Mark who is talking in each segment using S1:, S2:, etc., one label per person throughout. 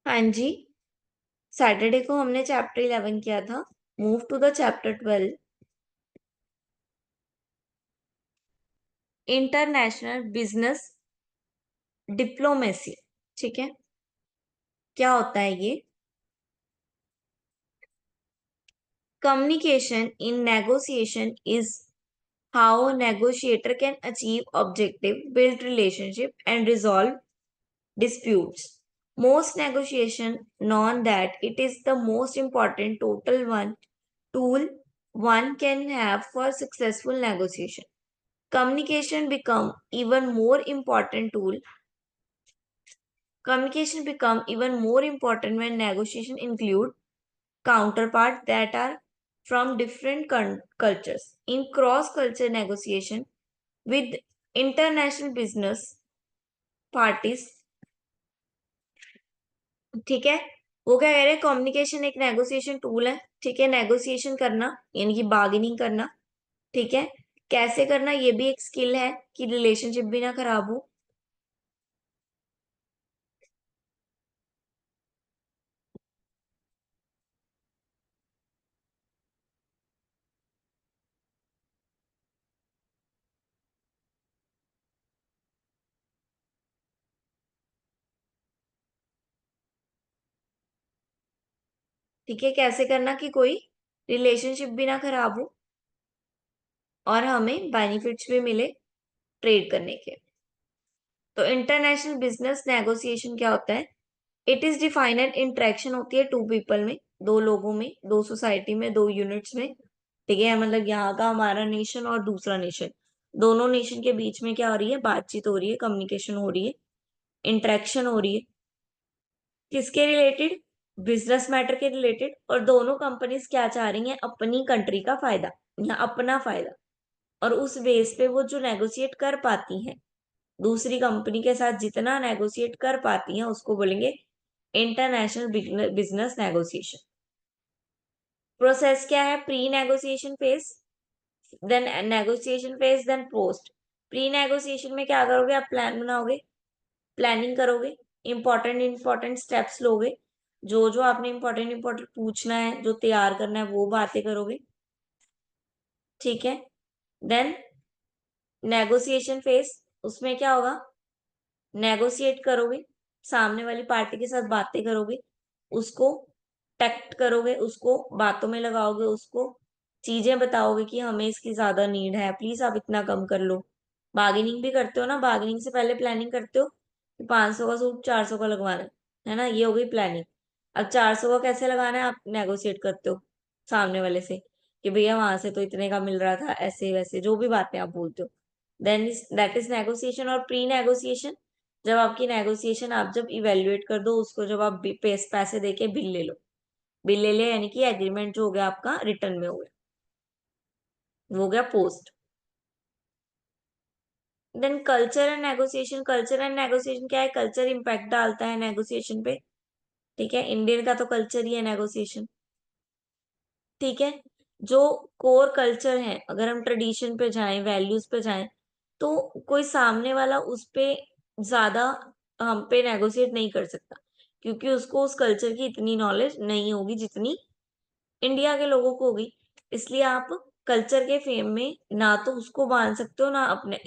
S1: हाँ जी। सैटरडे को हमने चैप्टर 11 किया था। Move to the chapter 12। International business diplomacy. ठीक है, क्या होता है ये? Communication in negotiation is how negotiator can achieve objective, build relationship and resolve disputes. Most negotiation known that it is the most important total one tool one can have for successful negotiation. Communication become even more important tool. Communication become even more important when negotiation include counterparts that are from different cultures. In cross-culture negotiation with international business parties, ठीक है, वो क्या कह रहे हैं? Communication एक negotiation tool है। ठीक है, नेगोशिएशन करना यानी कि बार्गेनिंग करना। ठीक है, कैसे करना ये भी एक स्किल है कि रिलेशनशिप भी ना खराब हो। ठीक है, कैसे करना कि कोई रिलेशनशिप भी ना खराब हो और हमें बेनिफिट्स भी मिले ट्रेड करने के। तो इंटरनेशनल बिजनेस नेगोशिएशन क्या होता है? इट इज डिफाइनेड इंटरेक्शन होती है टू पीपल में, दो लोगों में, दो सोसाइटी में, दो यूनिट्स में। ठीक है, मतलब यहाँ का हमारा नेशन और दूसरा नेशन, दोनों नेशन के बीच में क्या हो रही है? बातचीत हो रही है, कम्युनिकेशन हो रही है, इंटरेक्शन हो रही है। किसके रिलेटेड? बिजनेस मैटर के रिलेटेड। और दोनों कंपनीज क्या चाह रही हैं? अपनी कंट्री का फायदा या अपना फायदा। और उस बेस पे वो जो नेगोशिएट कर पाती हैं दूसरी कंपनी के साथ, जितना नेगोशिएट कर पाती हैं उसको बोलेंगे इंटरनेशनल बिजनेस नेगोशिएशन। प्रोसेस क्या है? Pre negotiation phase, then negotiation phase, then post. Pre negotiation में क्या करोगे? आप प्लान बनाओगे, प्लानिंग करोगे, इंपॉर्टेंट इंपॉर्टेंट स्टेप्स लोगे, जो जो आपने इंपॉर्टेंट इंपॉर्टेंट पूछना है, जो तैयार करना है, वो बातें करोगे। ठीक है, देन नेगोशिएशन फेज, उसमें क्या होगा? नेगोशिएट करोगे, सामने वाली पार्टी के साथ बातें करोगे, उसको टैक्ट करोगे, उसको बातों में लगाओगे, उसको चीजें बताओगे कि हमें इसकी ज्यादा नीड है, प्लीज आप इतना कम कर लो। बार्गेनिंग भी करते हो ना, बार्गेनिंग से पहले प्लानिंग करते हो कि 500 का सूट 400 का लगवाना है ना? ये हो गई प्लानिंग। अब 400 का कैसे लगाना है? आप नेगोशिएट करते हो सामने वाले से कि भैया वहां से तो इतने का मिल रहा था, ऐसे वैसे जो भी बातें आप बोलते हो। Then that is negotiation. और प्री नेगोशिएशन, जब आपकी नेगोशिएशन आप जब इवेल्युएट कर दो उसको, जब आप पैसे देके बिल ले लो, बिल ले लिया यानी कि एग्रीमेंट जो हो गया आपका रिटर्न में हो गया, वो हो गया post. Then culture and negotiation. Culture and negotiation क्या है? कल्चर इम्पैक्ट डालता है नेगोशिएशन पे। ठीक है, इंडियन का तो कल्चर ही है नेगोशिएशन। ठीक है, जो कोर कल्चर है, अगर हम ट्रेडिशन पे जाएं, वैल्यूज पे जाएं, तो कोई सामने वाला उस पे ज्यादा हम पे नेगोशिएट नहीं कर सकता, क्योंकि उसको उस कल्चर की इतनी नॉलेज नहीं होगी जितनी इंडिया के लोगों को होगी। इसलिए आप कल्चर के फेम में ना तो उसको बांध सकते हो, ना अपने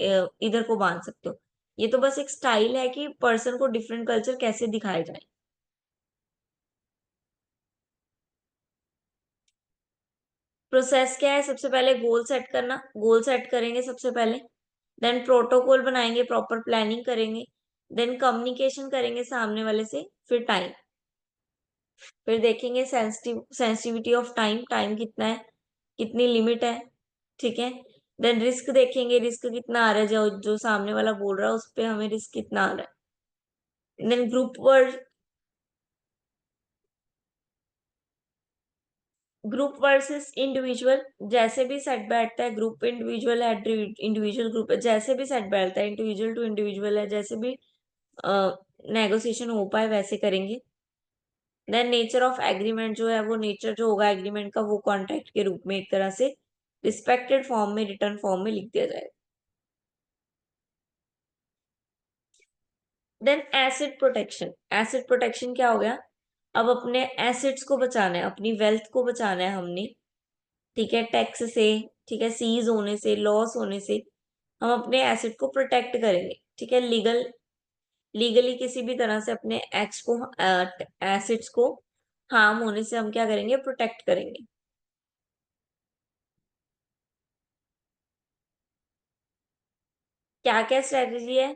S1: इधर को बांध सकते हो। ये तो बस एक स्टाइल है कि पर्सन को डिफरेंट कल्चर कैसे दिखाए जाए। प्रोसेस क्या है? सबसे पहले गोल सेट करना, गोल सेट करेंगे सबसे पहले। देन प्रोटोकॉल बनाएंगे, प्रॉपर प्लानिंग करेंगे। देन कम्युनिकेशन करेंगे सामने वाले से। फिर टाइम, फिर देखेंगे सेंसिटिविटी ऑफ टाइम, टाइम कितना है, कितनी लिमिट है। ठीक है, देन रिस्क देखेंगे, रिस्क कितना आ रहा है, जो जो सामने वाला बोल रहा है उस पे हमें रिस्क कितना आ रहा है। Then group word, group versus individual, जैसे भी सेट बैठता है, ग्रुप इंडिविजुअल है, इंडिविजुअल ग्रुप है, जैसे भी सेट बैठता है, इंडिविजुअल टू इंडिविजुअल है, जैसे भी नेगोशिएशन हो पाए वैसे करेंगे। देन नेचर ऑफ एग्रीमेंट जो है, वो नेचर जो होगा एग्रीमेंट का, वो कॉन्ट्रैक्ट के रूप में एक तरह से रिस्पेक्टेड फॉर्म में, रिटर्न फॉर्म में लिख दिया जाएगा। Then acid protection. Acid protection क्या हो गया? अब अपने एसेट्स को बचाना है, अपनी वेल्थ को बचाना है हमने, ठीक है, टैक्स से, ठीक है, सीज होने से, लॉस होने से हम अपने एसेट को प्रोटेक्ट करेंगे, ठीक है, लीगली किसी भी तरह से अपने एक्स को एसेट्स को हार्म होने से हम क्या करेंगे, प्रोटेक्ट करेंगे। क्या क्या स्ट्रेटेजी है?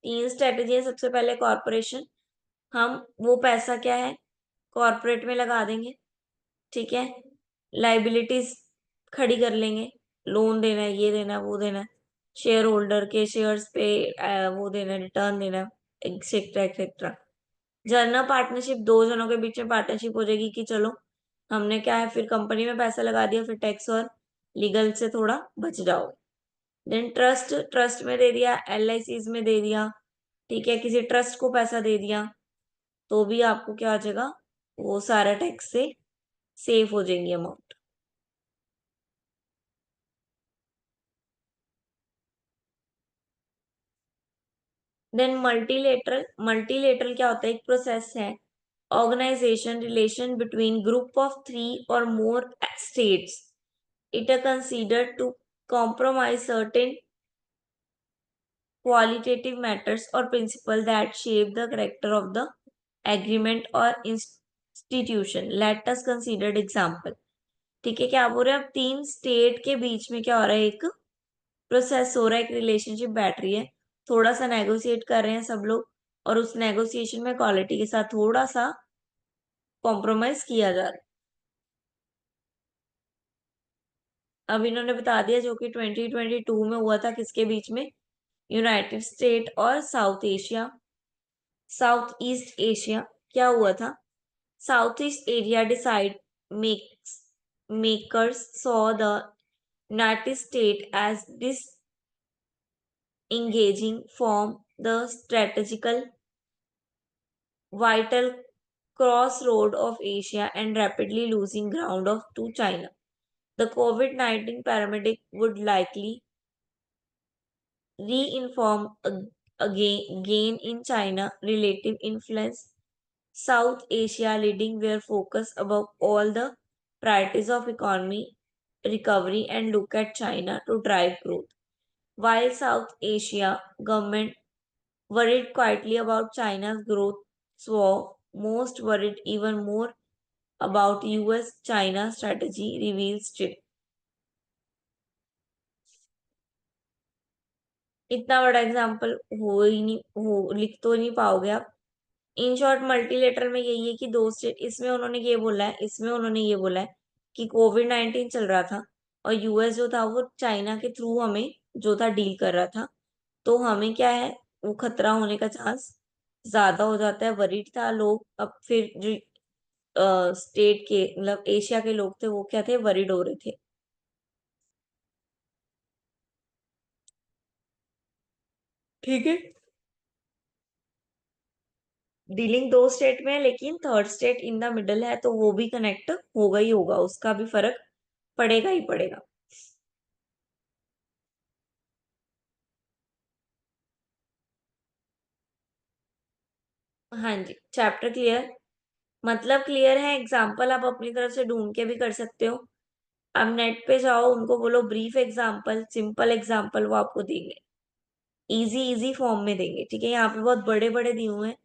S1: 3 स्ट्रेटेजी है। सबसे पहले कॉर्पोरेशन, हम वो पैसा क्या है, कॉर्पोरेट में लगा देंगे, ठीक है, लाइबिलिटीज खड़ी कर लेंगे, लोन देना है, ये देना है, वो देना है, शेयर होल्डर के शेयर्स पे वो देना है, रिटर्न देना है, एक्सेट्रा एक्सेट्रा। जनरल पार्टनरशिप, 2 जनों के बीच में पार्टनरशिप हो जाएगी कि चलो हमने क्या है, फिर कंपनी में पैसा लगा दिया, फिर टैक्स और लीगल से थोड़ा बच जाओगे। देन ट्रस्ट, ट्रस्ट में दे दिया, LICs में दे दिया, ठीक है, किसी ट्रस्ट को पैसा दे दिया, तो भी आपको क्या हो जाएगा, वो सारा टैक्स से सेफ हो जाएंगी अमाउंट। देन मल्टीलेटरल, मल्टीलेटरल क्या होता है, एक प्रोसेस है, organisation relation between group of 3 और more states, it are considered to compromise certain qualitative matters or principles that shape the character of the agreement or institution. Let us consider example. ठीक है, क्या बोल रहे हैं, अब 3 state के बीच में क्या हो रहा है, एक प्रोसेस हो रहा है, एक रिलेशनशिप बैठ रही है, थोड़ा सा नेगोशिएट कर रहे हैं सब लोग, और उस नेगोशिएशन में क्वालिटी के साथ थोड़ा सा कॉम्प्रोमाइज किया जा रहा है। अब इन्होंने बता दिया, जो कि 2022 में हुआ था, किसके बीच में, यूनाइटेड स्टेट और साउथ ईस्ट एशिया। क्या हुआ था, south east area decide makes makers saw the United States as disengaging from the strategical vital crossroad of Asia and rapidly losing ground of to China. The COVID-19 pandemic would likely reinform again gain in China relative influence. South Asia leading their focus above all the priorities of economy recovery and look at China to drive growth. While South Asia government worried quietly about China's growth, so most worried even more about US-China strategy reveals still. इतना बड़ा example हो ही नहीं, हो लिख तो नहीं पाओगे आप। इन शॉर्ट मल्टीलेटरल में यही है कि 2 स्टेट, इसमें उन्होंने ये बोला है, इसमें उन्होंने ये बोला है कि कोविड-19 चल रहा था और यूएस जो था वो चाइना के थ्रू हमें जो था डील कर रहा था, तो हमें क्या है, वो खतरा होने का चांस ज्यादा हो जाता है, वरीड था लोग। अब फिर जो स्टेट के मतलब एशिया के लोग थे वो क्या थे, वरीड हो रहे थे। ठीक है, डीलिंग 2 स्टेट में है, लेकिन third state in the middle है, तो वो भी कनेक्ट होगा ही होगा, उसका भी फर्क पड़ेगा ही पड़ेगा। हाँ जी, चैप्टर क्लियर, मतलब क्लियर है, एग्जाम्पल आप अपनी तरफ से ढूंढ के भी कर सकते हो। अब नेट पे जाओ, उनको बोलो ब्रीफ एग्जाम्पल, सिंपल एग्जाम्पल, वो आपको देंगे, इजी इजी फॉर्म में देंगे, ठीक है, यहाँ पे बहुत बड़े बड़े दिए हुए हैं,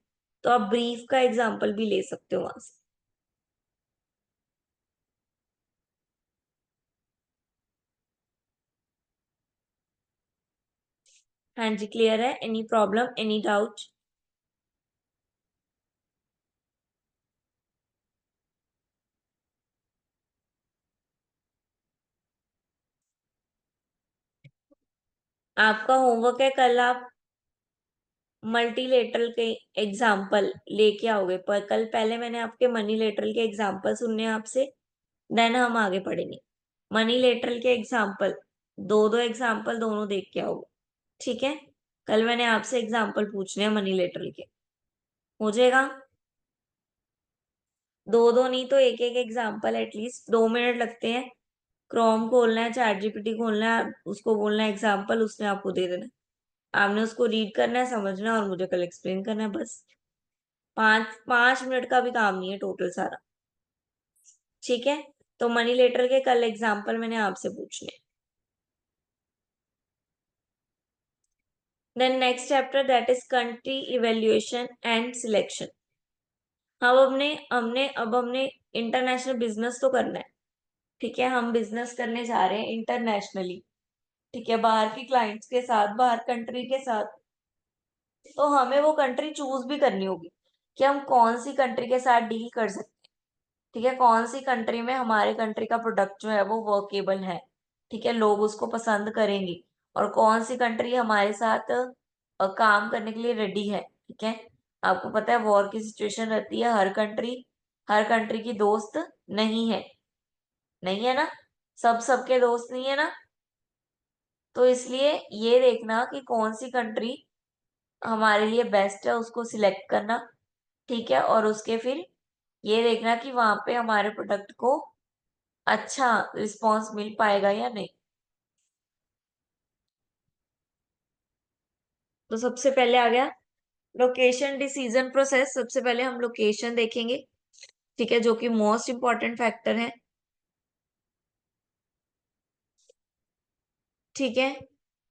S1: तो आप ब्रीफ का एग्जाम्पल भी ले सकते हो वहां से। हाँ जी, क्लियर है, एनी प्रॉब्लम, एनी डाउट? आपका होमवर्क है, कल आप मल्टीलेटरल के एग्जाम्पल लेके आओगे, पर कल पहले मैंने आपके मनी लेटरल के एग्जाम्पल सुनने हैं आपसे, देन हम आगे पढ़ेंगे। मनी लेटरल के एग्जाम्पल, दो दो एग्जाम्पल दोनों देख के आओगे, ठीक है, कल मैंने आपसे एग्जाम्पल पूछने हैं मनी लेटरल के, हो जाएगा। दो दो नहीं तो एक एक एग्जाम्पल, एटलीस्ट 2 मिनट लगते हैं, क्रोम खोलना है, चैट जीपीटी खोलना है, उसको बोलना है एग्जाम्पल, उसने आपको दे देना है, आपने उसको रीड करना है, समझना है और मुझे कल एक्सप्लेन करना है, बस। पांच मिनट का भी काम नहीं है टोटल सारा। ठीक है, तो मनी लेटर के कल एग्जाम्पल मैंने आपसे पूछने। Then next chapter that is country evaluation and selection. अब हमने इंटरनेशनल बिजनेस तो करना है। ठीक है, हम बिजनेस करने जा रहे हैं इंटरनेशनली। ठीक है, बाहर की क्लाइंट्स के साथ, बाहर कंट्री के साथ। तो हमें वो कंट्री चूज भी करनी होगी कि हम कौन सी कंट्री के साथ डील कर सकते हैं। ठीक है, कौन सी कंट्री में हमारे कंट्री का प्रोडक्ट जो है वो वर्केबल है। ठीक है, लोग उसको पसंद करेंगे। और कौन सी कंट्री हमारे साथ काम करने के लिए रेडी है। ठीक है, आपको पता है वॉर की सिचुएशन रहती है, हर कंट्री की दोस्त नहीं है। नहीं है ना, सबके दोस्त नहीं है ना। तो इसलिए ये देखना कि कौन सी कंट्री हमारे लिए बेस्ट है, उसको सिलेक्ट करना। ठीक है, और उसके फिर ये देखना कि वहां पे हमारे प्रोडक्ट को अच्छा रिस्पॉन्स मिल पाएगा या नहीं। तो सबसे पहले आ गया लोकेशन डिसीजन प्रोसेस। सबसे पहले हम लोकेशन देखेंगे। ठीक है, जो कि मोस्ट इंपॉर्टेंट फैक्टर है। ठीक है,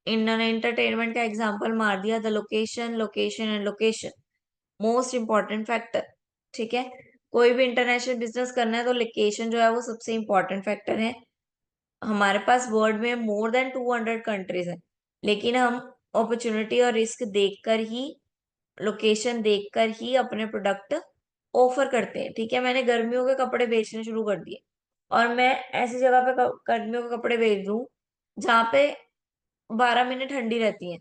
S1: इंडियन एंटरटेनमेंट का एग्जांपल मार दिया, the location, location and location most important factor. ठीक है, कोई भी इंटरनेशनल बिजनेस करना है तो लोकेशन जो है वो सबसे इंपॉर्टेंट फैक्टर है। हमारे पास वर्ल्ड में मोर देन 200 कंट्रीज है, लेकिन हम अपॉर्चुनिटी और रिस्क देखकर ही, लोकेशन देखकर ही अपने प्रोडक्ट ऑफर करते हैं। ठीक है, मैंने गर्मियों के कपड़े बेचने शुरू कर दिए और मैं ऐसी जगह पे गर्मियों के कपड़े बेच दूं जहाँ पे 12 महीने ठंडी रहती है,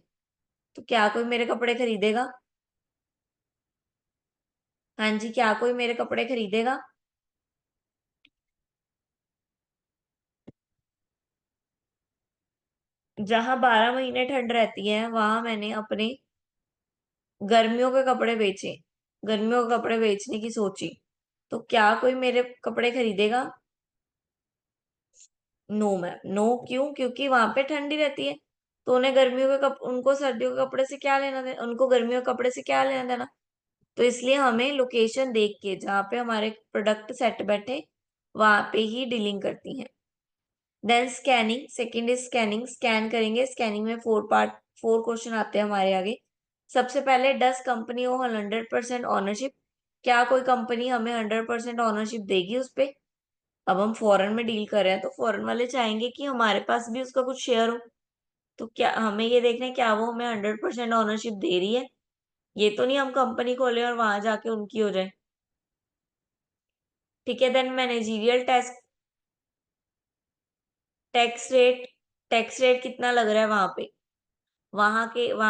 S1: तो क्या कोई मेरे कपड़े खरीदेगा? हाँ जी, क्या कोई मेरे कपड़े खरीदेगा? जहां 12 महीने ठंड रहती है वहां मैंने अपने गर्मियों के कपड़े बेचे, गर्मियों के कपड़े बेचने की सोची, तो क्या कोई मेरे कपड़े खरीदेगा? No ma'am, no. क्यों? क्योंकि वहां पे ठंडी रहती है, तो उन्हें गर्मियों के उनको सर्दियों के कपड़े से क्या लेना देना, उनको गर्मियों के कपड़े से क्या लेना देना। तो इसलिए हमें लोकेशन देख के जहाँ पे हमारे प्रोडक्ट सेट बैठे वहां पे ही डीलिंग करती है। Then scanning, second is scanning. Scan करेंगे, स्कैनिंग में फोर क्वेश्चन आते हैं हमारे आगे। सबसे पहले, डस कंपनी ओ 100% ऑनरशिप। क्या कोई कंपनी हमें 100% ऑनरशिप देगी उस पे? अब हम फॉरेन में डील कर रहे हैं तो फॉरेन वाले चाहेंगे कि हमारे पास भी उसका कुछ शेयर हो। तो क्या हमें ये देखना है क्या वो हमें 100% ऑनरशिप दे रही है? ये तो नहीं हम कंपनी खोले और वहां जाके उनकी हो जाए। ठीक है, then managerial tax, tax rate. Tax rate कितना लग रहा है वहां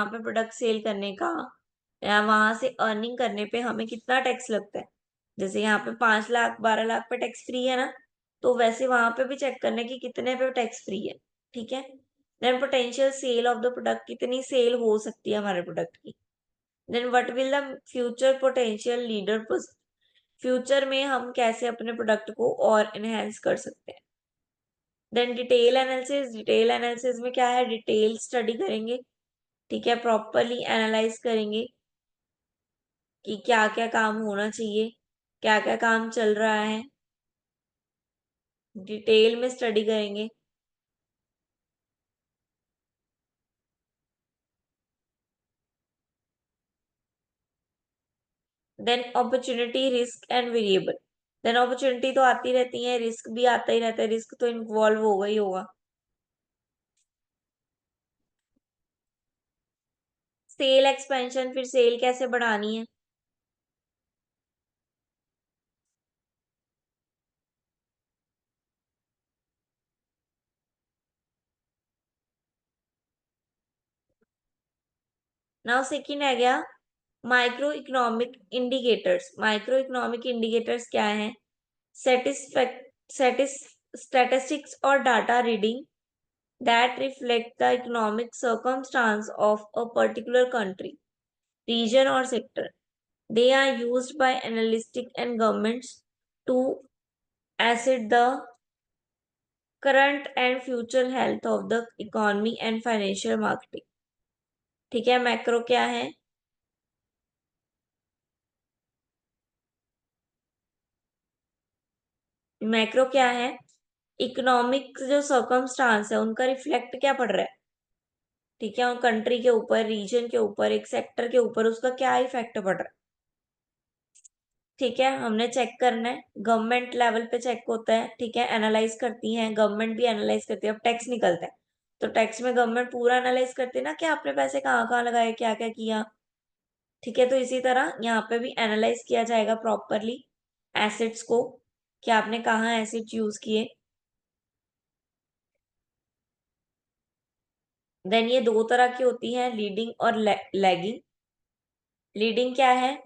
S1: पे प्रोडक्ट सेल करने का या वहां से अर्निंग करने पे हमें कितना टैक्स लगता है। जैसे यहाँ पे 5 लाख 12 लाख पे टैक्स फ्री है ना, तो वैसे वहां पे भी चेक करना है कि कितने पे टैक्स फ्री है। ठीक है, then potential sale of the product, कितनी सेल हो सकती है हमारे प्रोडक्ट की। Then what will the future potential leader, future में हम कैसे अपने प्रोडक्ट को और एनहेंस कर सकते हैं। Then detail analysis, detail analysis में क्या है, डिटेल स्टडी करेंगे। ठीक है, प्रॉपरली एनालाइज करेंगे कि क्या क्या काम होना चाहिए, क्या क्या काम चल रहा है, डिटेल में स्टडी करेंगे। Then opportunity, risk and variable. Then opportunity तो आती रहती है, रिस्क भी आता ही रहता है, रिस्क तो इन्वॉल्व होगा ही होगा। सेल एक्सपेंशन, फिर सेल कैसे बढ़ानी है। नाउ सेकंड है गया micro economic indicators. Micro economic indicators क्या है? स्टैटिस्टिक्स और data reading that reflect the economic circumstance of a particular country, region, or sector. They are used by analytics and governments to assess the current and future health of the economy and financial marketing. ठीक है, macro क्या है? Macro क्या है? Economic जो circumstance है उनका reflect क्या पड़ रहा है, ठीक है, और कंट्री के ऊपर, रीजन के ऊपर, एक सेक्टर के ऊपर उसका क्या इफेक्ट पड़ रहा है। ठीक है, हमने चेक करना है, गवर्नमेंट लेवल पे चेक होता है, ठीक है, एनालाइज करती है, गवर्नमेंट भी एनालाइज करती है। अब टैक्स निकलता है तो टैक्स में गवर्नमेंट पूरा एनालाइज करती है ना कि आपने पैसे कहाँ कहाँ लगाए, क्या क्या किया। ठीक है, तो इसी तरह यहाँ पे भी एनालाइज किया जाएगा प्रॉपरली एसेट्स को, कि आपने कहाँ एसेट यूज किए। देन ये दो तरह की होती है, लीडिंग और लैगिंग। लीडिंग क्या है?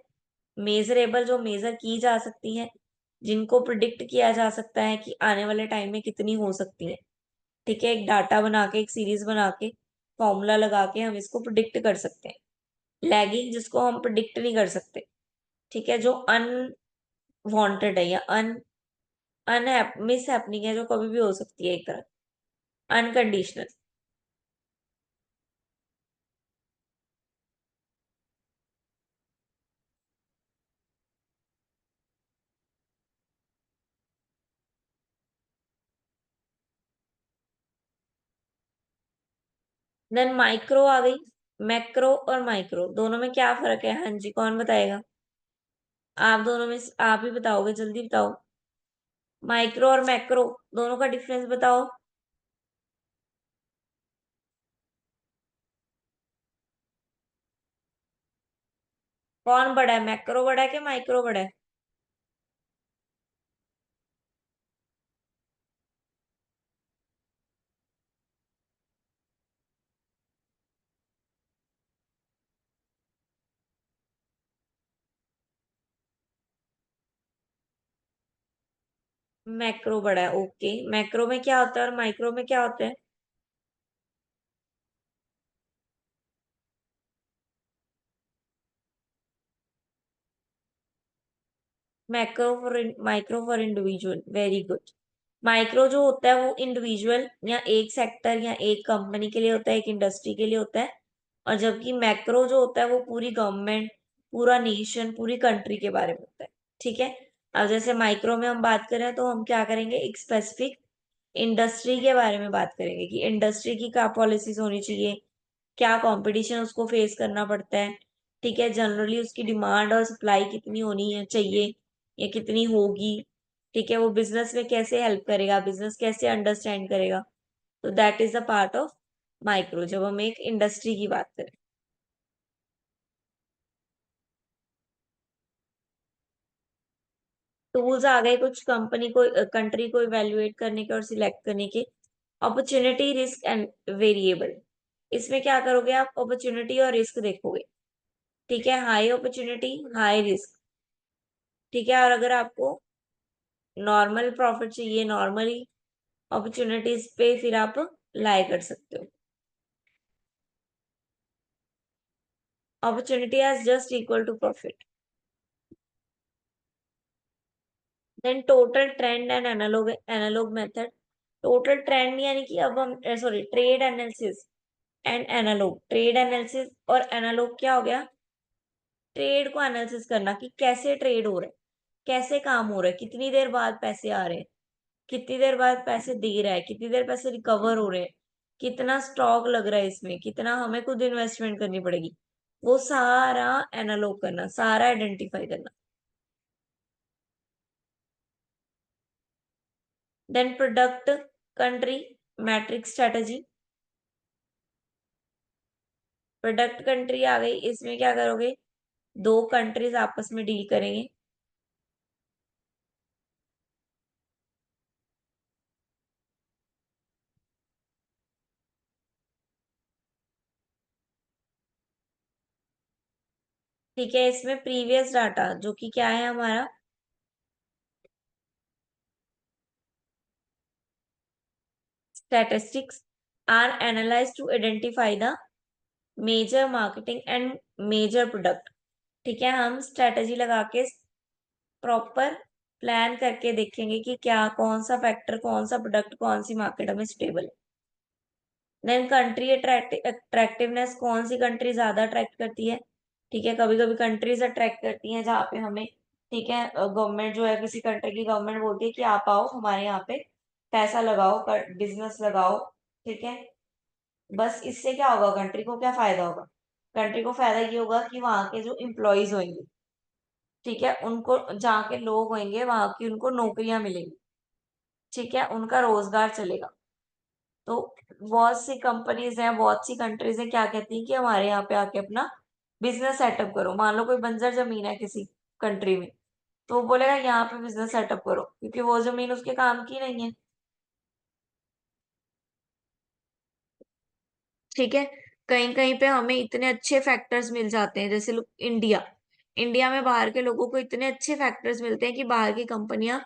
S1: मेजरेबल, जो मेजर की जा सकती है, जिनको प्रिडिक्ट किया जा सकता है कि आने वाले टाइम में कितनी हो सकती है। ठीक है, एक डाटा बना के, एक सीरीज बना के, फॉर्मूला लगा के हम इसको प्रिडिक्ट कर सकते हैं। लैगिंग जिसको हम प्रिडिक्ट नहीं कर सकते, ठीक है, जो अनवांटेड है या अन मिस हैपनिंग है, जो कभी भी हो सकती है, एक तरह अनकंडीशनल। देन माइक्रो आ गई। मैक्रो और माइक्रो दोनों में क्या फर्क है? हाँ जी, कौन बताएगा? आप दोनों में से आप ही बताओगे, जल्दी बताओ। माइक्रो और मैक्रो दोनों का डिफरेंस बताओ। कौन बड़ा है, मैक्रो बड़ा है कि माइक्रो बड़ा है? मैक्रो बड़ा है, ओके। मैक्रो में क्या होता है और माइक्रो में क्या होता है? Macro for micro for individual, very good. Micro जो होता है वो इंडिविजुअल या एक सेक्टर या एक कंपनी के लिए होता है, एक इंडस्ट्री के लिए होता है। और जबकि मैक्रो जो होता है वो पूरी गवर्नमेंट, पूरा नेशन, पूरी कंट्री के बारे में होता है। ठीक है, अब जैसे माइक्रो में हम बात करें तो हम क्या करेंगे, एक स्पेसिफिक इंडस्ट्री के बारे में बात करेंगे कि इंडस्ट्री की क्या पॉलिसीज होनी चाहिए, क्या कंपटीशन उसको फेस करना पड़ता है। ठीक है, जनरली उसकी डिमांड और सप्लाई कितनी होनी है चाहिए या कितनी होगी। ठीक है, वो बिजनेस में कैसे हेल्प करेगा, बिजनेस कैसे अंडरस्टैंड करेगा। तो that is the part of micro, जब हम एक इंडस्ट्री की बात करें। टूल्स आ गए कुछ कंपनी को, कंट्री को इवेल्युएट करने के और सिलेक्ट करने के। Opportunity, risk and variable. इसमें क्या करोगे आप, अपॉर्चुनिटी और रिस्क देखोगे। ठीक है, हाई अपॉर्चुनिटी, हाई रिस्क। ठीक है, और अगर आपको नॉर्मल प्रॉफिट चाहिए, नॉर्मली अपॉर्चुनिटीज पे फिर आप लाई कर सकते हो। Opportunity as just equal to profit. Then total trend and analogue, analogue method. Total trend यानी कि अब हम, sorry, trade analysis and analogue. Trade analysis और एनालॉग क्या हो गया? ट्रेड को एनालिसिस करना कि कैसे ट्रेड हो रहा है, कैसे काम हो रहा है, कितनी देर बाद पैसे आ रहे हैं, कितनी देर बाद पैसे दे रहा है, कितनी देर पैसे रिकवर हो रहे हैं, कितना स्टॉक लग रहा है इसमें, कितना हमें खुद इन्वेस्टमेंट करनी पड़ेगी। वो सारा एनालॉग करना, सारा आइडेंटिफाई करना। Then product, country, matrix, strategy. Product country आ गई, इसमें क्या करोगे, दो कंट्रीज आपस में डील करेंगे। ठीक है, इसमें प्रीवियस डाटा जो कि क्या है हमारा, statistics are analyzed to identify the major marketing and major product। ठीक है, हम स्ट्रेटजी लगा के प्रॉपर प्लान करके देखेंगे कि क्या, कौन सा फैक्टर, कौन सा प्रोडक्ट, कौन सी मार्केट हमें स्टेबल है। देन कंट्री अट्रैक्टिवनेस, कौन सी कंट्री ज्यादा अट्रैक्ट करती है। ठीक है, कभी कभी कंट्रीज अट्रैक्ट करती हैं जहाँ पे हमें ठीक है, गवर्नमेंट जो है, किसी कंट्री की गवर्नमेंट बोलती है कि आप आओ हमारे यहाँ पे, पैसा लगाओ, बिजनेस लगाओ। ठीक है, बस इससे क्या होगा, कंट्री को क्या फायदा होगा? कंट्री को फायदा ये होगा कि वहां के जो एम्प्लॉयज होंगे, ठीक है, उनको, जहाँ के लोग होंगे वहां की, उनको नौकरियां मिलेंगी। ठीक है, उनका रोजगार चलेगा। तो बहुत सी कंपनीज हैं, बहुत सी कंट्रीज हैं, क्या कहती हैं कि हमारे यहाँ पे आके अपना बिजनेस सेटअप करो। मान लो कोई बंजर जमीन है किसी कंट्री में, तो वो बोलेगा यहाँ पे बिजनेस सेटअप करो, क्योंकि वो जमीन उसके काम की नहीं है। ठीक है, कहीं कहीं पे हमें इतने अच्छे फैक्टर्स मिल जाते हैं, जैसे लोग इंडिया, इंडिया में बाहर के लोगों को इतने अच्छे फैक्टर्स मिलते हैं कि बाहर की कंपनियां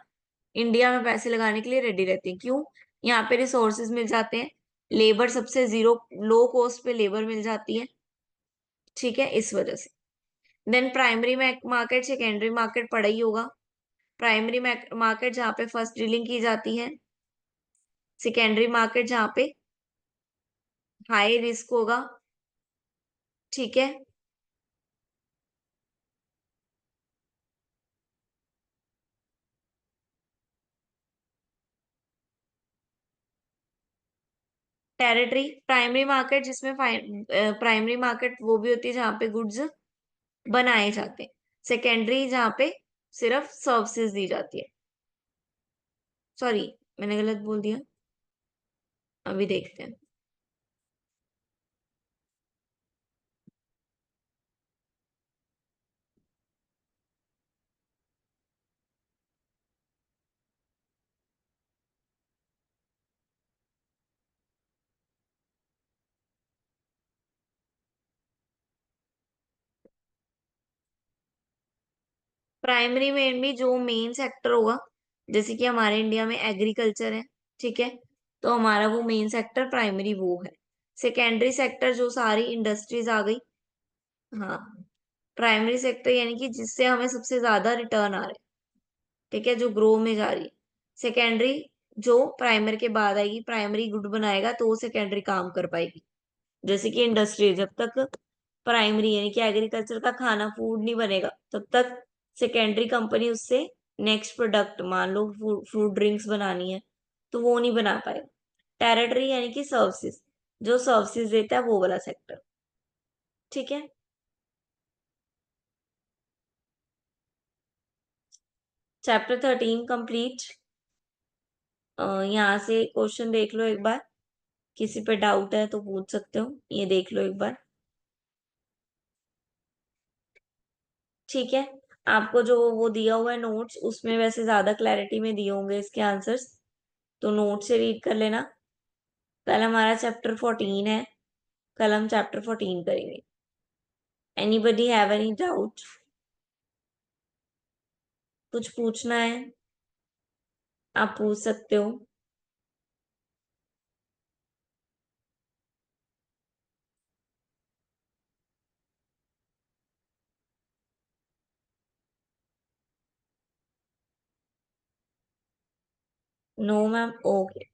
S1: इंडिया में पैसे लगाने के लिए रेडी रहती हैं। क्यों? यहाँ पे रिसोर्सेज मिल जाते हैं, लेबर सबसे जीरो, लो कॉस्ट पे लेबर मिल जाती है। ठीक है, इस वजह से। Then primary market, secondary market पड़ा ही होगा। प्राइमरी मार्केट जहाँ पे फर्स्ट डीलिंग की जाती है, सेकेंडरी मार्केट जहाँ पे हाई रिस्क होगा। ठीक है, टेरिटरी, प्राइमरी मार्केट जिसमें प्राइमरी मार्केट वो भी होती है जहाँ पे गुड्स बनाए जाते हैं। सेकेंडरी जहाँ पे सिर्फ सर्विसेज दी जाती है। सॉरी, मैंने गलत बोल दिया, अभी देखते हैं। प्राइमरी में भी जो मेन सेक्टर होगा, जैसे कि हमारे इंडिया में एग्रीकल्चर है। ठीक है, तो हमारा वो मेन सेक्टर प्राइमरी वो है। सेकेंडरी सेक्टर जो सारी इंडस्ट्रीज आ गई। हाँ, प्राइमरी सेक्टर यानी कि जिससे हमें सबसे ज्यादा रिटर्न आ रहा है। ठीक है, जो ग्रो में जा रही है। सेकेंडरी जो प्राइमरी के बाद आएगी, प्राइमरी गुड बनाएगा तो वो सेकेंडरी काम कर पाएगी। जैसे कि इंडस्ट्री, जब तक प्राइमरी यानी कि एग्रीकल्चर का खाना, फूड नहीं बनेगा, तब तक सेकेंडरी कंपनी उससे नेक्स्ट प्रोडक्ट, मान लो फ्रूट ड्रिंक्स बनानी है, तो वो नहीं बना पाएगा। टेरिटरी यानी कि सर्विसेज, जो सर्विसेज देता है वो वाला सेक्टर। ठीक है, चैप्टर 13 कंप्लीट। यहाँ से क्वेश्चन देख लो एक बार, किसी पे डाउट है तो पूछ सकते हो, ये देख लो एक बार। ठीक है, आपको जो वो दिया हुआ है नोट्स, उसमें वैसे ज्यादा क्लैरिटी में दिए होंगे इसके आंसर्स, तो नोट से रीड कर लेना। कल हमारा चैप्टर 14 है, कल हम चैप्टर 14 करेंगे। Anybody have any doubt? कुछ पूछना है, आप पूछ सकते हो। No ma'am, okay.